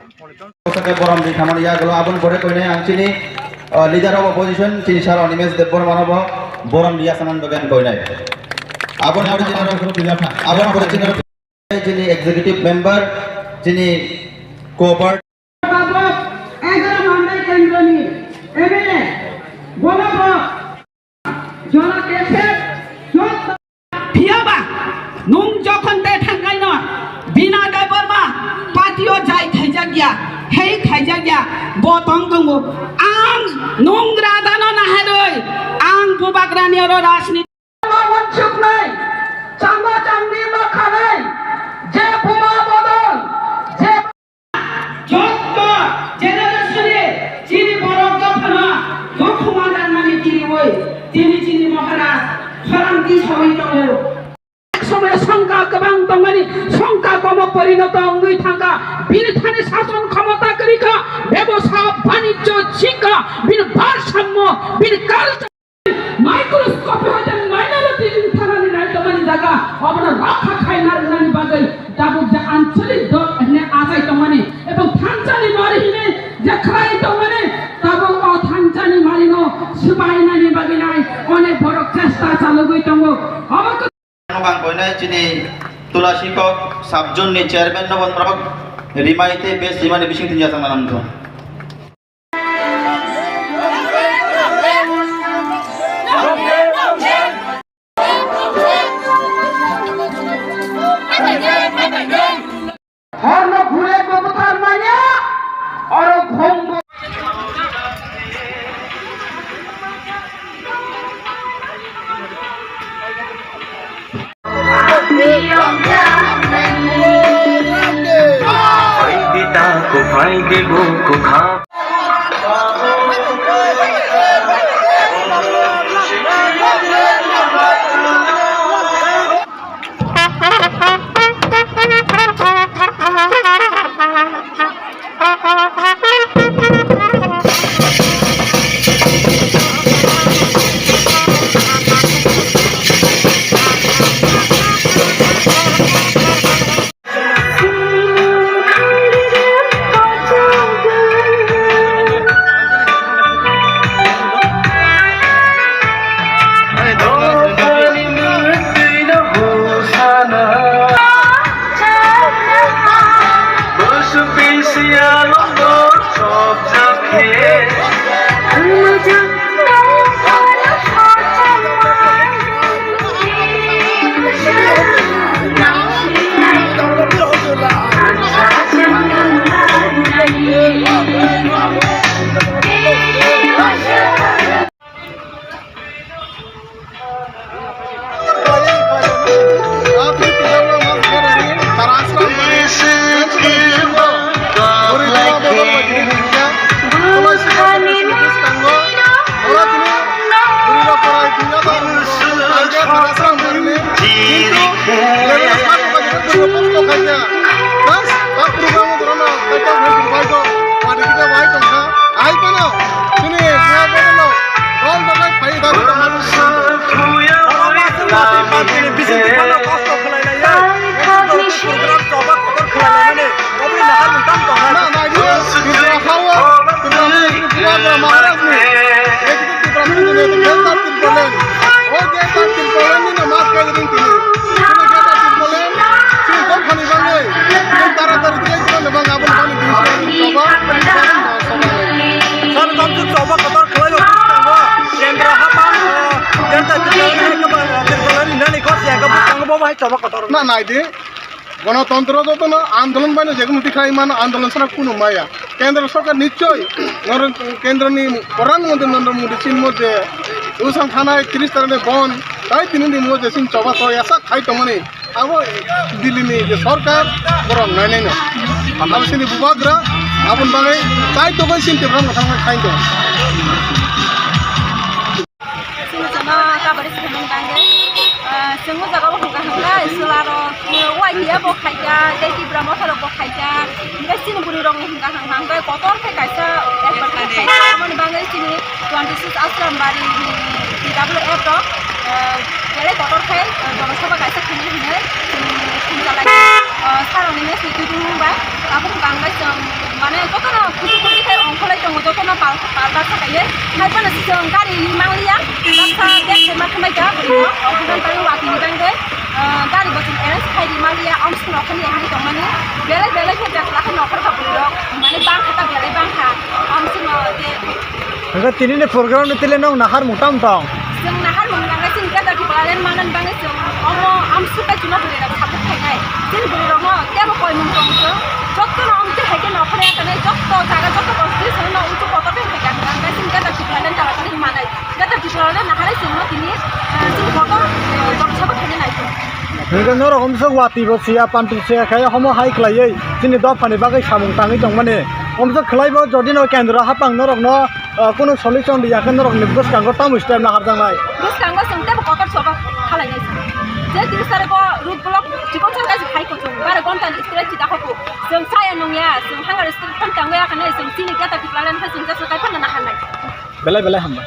Boram di Kamani Yagalo Abun Bore Kone Anchini, leader of opposition, Chinisar Onimes, the Bormanova, Boram Diasaman Dogan Kone. Abun original executive member, Chini Cooper. Nung jokon te thangai no bina dai borma patio jai khaijagya hei khaijagya botong tongo ang nung radano na heroi ang bubagrani ro rasni wanchuk nai chamba changni ma khanai je buma bodol je jotto generation chini borok jofana dokumandan mani tini oi tini maharaj saranti sawai tongo সময় সংখ্যা কবাং দঙ্গানি সংখ্যা কম পরিণত অঙ্গই থাকা বিনথানে শাসন ক্ষমতা করিকা ব্যবসা বাণিজ্য শিক্ষা বিন ভারসাম্য বিন কালচার মাইক্রোস্কোপে হতে মাইনরিটি থানানি রাইতমানি জায়গা আমরা রাখা খাইনার নানি বাজাই দাবু যে আঞ্চলিক দল এনে আজাই তমানি এবং থানচানি মারিহিনে যে খাই তমানি দাবু ও থানচানি মারিনো সুবাইনানি বাগিনাই অনেক বড় চেষ্টা চালু গই তঙ্গ অবক Bang Koinai Chini Tulasikok Sabjun ni Chairman no Bonrok Rimaite Base Rimani Bishing Tinjasa Manamto. Harno Gure Babutar Maya or Hongo. फायदे गो को खा না নাই দে গণতন্ত্র যত না আন্দোলন বাইনে যেগুলো টিখাই মান আন্দোলন ছাড়া কোনো মায়া কেন্দ্র সরকার নিশ্চয়ই কেন্দ্রনি প্রধানমন্ত্রী নরেন্দ্র মোদী চীন মধ্যে উসাং থানায় 30 তারিখে বন তাই তিনি মধ্যে চীন চবা এসা খাই তো মানে আবো দিল্লিনি যে সরকার বরং নাই নাই না আবো সিনি বুবাগ্রা আবন বাঙাই তাই তো কই সিনতে ব্রহ্ম থানা খাই তো Semua jaga bukan hanga, selaro wajib bukan aja, jadi berapa kalau bukan aja, nggak sih nunggu orang hanga hanga, kotor kayak kaisa, mana bangga sini 26 Asram bari di WF toh, jadi kotor kayak, jangan sampai kaisa kini lagi, sekarang ini sih itu dulu bang, aku bangga parba sakaye hai pana sing gari manglia baksa dek ma khamai ka bro dan tang wati ni bangde gari botin eres khai di manglia om sno khani hai to mani bele ke jak la khano khar ka bro mane bang khata bele bang kha om sno de Enggak tini ni program ni tele nong nahar mutam tong. sing nahar mong nang sing ka di balen manan bang sing omo am suka chuna bele ra sabuk khai nai tin bele ro mo te mo koi mong tong so jotto no am te heke no khare ka nei jotto jaga jotto bosти so no utu kota pe heke nang sing ka di balen ta ni manai ka di balen nahar sing no tini sing kota jok sabuk khai nai Enggak noro om so wati bo sia pantu sia kaya homo hai klai tini do pani bagai samung tangi tong mane. Om so klai bo jodi no kendra hapang norok no কোনো solution দিয়া কেন রকম নিবস কাঙ্গ তাম style না হারজাং নাই bus kanggo sing te kota soba khalai nai je tirsare ko root block chiko changa khai ko chung bare gontan stretch da ko sing saya nung ya sing hangar stretch tan tangwa ya kana sing sini kata piklaran ka sing ja so kai pan na hanai বেলাই বেলাই হামবা